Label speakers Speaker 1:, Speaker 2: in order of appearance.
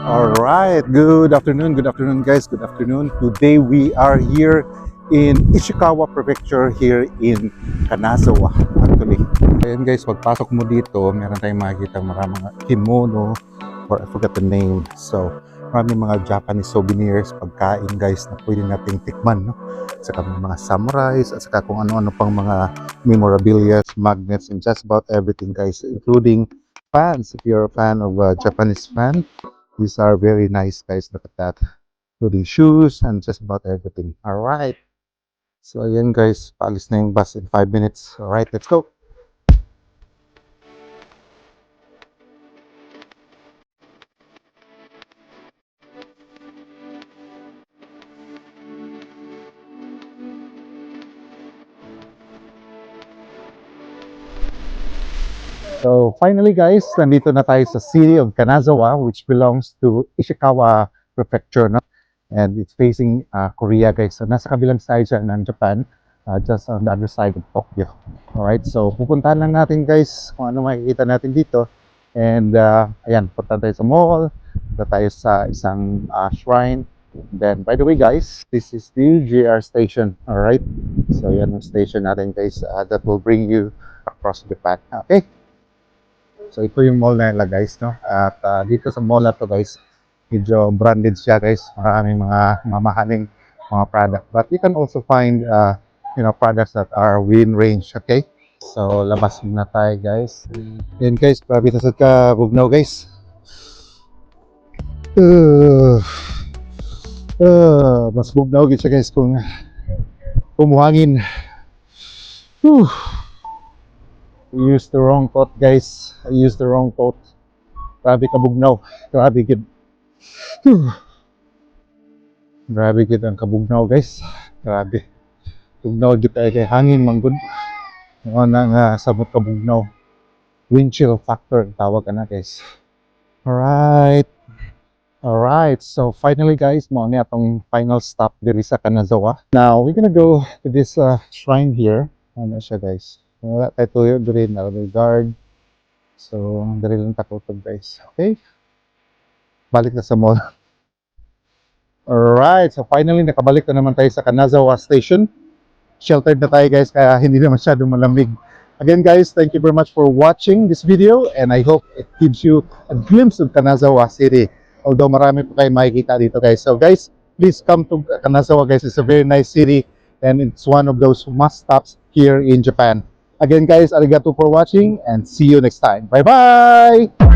Speaker 1: Alright, good afternoon guys, good afternoon. Today we are here in Ishikawa Prefecture here in Kanazawa actually. Ayan guys, pagpasok mo dito, meron tayong makikita mga kimono or I forgot the name. So, maraming mga Japanese souvenirs, pagkain guys na pwede nating tikman, no? Saka mga samurais at saka kung ano-ano pang mga memorabilia, magnets and just about everything guys, including fans. If you're a fan of Japanese fan, these are very nice guys. Look at that. Including shoes and just about everything. Alright. So ayan guys, paalis na yung bus in 5 minutes. Alright, let's go. So finally guys, nandito na tayo sa city of Kanazawa which belongs to Ishikawa Prefecture, no? And it's facing Korea guys. So nasa kabilang side siya ng Japan, just on the other side of Tokyo. Alright, so pupuntahan lang natin guys kung ano makikita natin dito. And ayan, punta tayo sa mall, punta tayo sa isang shrine. Then by the way guys, this is the JR station. Alright, so yan ang station natin guys, that will bring you across Japan. Okay. So ito yung mall na nila guys, no? At dito sa mall na to guys, medyo branded siya guys. Maraming mga mamahaling mga product. But you can also find products that are within range, okay? So labas muna tayo guys. Yan guys, grabe tasad ka Bugnaw guys. Mas Bugnaw guys siya guys kung kumuhangin. Whew. I used the wrong coat guys. I used the wrong coat. Grabe kabugnaw. Grabe gid. Grabe gid ang kabugnaw guys. Grabe. Bugnaw gid kay hangin manggod. Mo nang sabot kabugnaw. Wind chill factor ang tawag ana guys. Alright. Alright. So finally guys, mo ni atong final stop diri sa Kanazawa. Now we're gonna go to this shrine here. Ano siya guys? Wala tayo tuyo diri na guard. So, dali lang takotog guys. Okay? Balik na sa mall. Alright, so finally nakabalik na naman tayo sa Kanazawa Station. Sheltered na tayo guys, kaya hindi na masyadong malamig. Again guys, thank you very much for watching this video and I hope it gives you a glimpse of Kanazawa City. Although marami pa kayo makikita dito guys. So guys, please come to Kanazawa guys. It's a very nice city and it's one of those must-stops here in Japan. Again guys, arigato for watching and see you next time. Bye bye!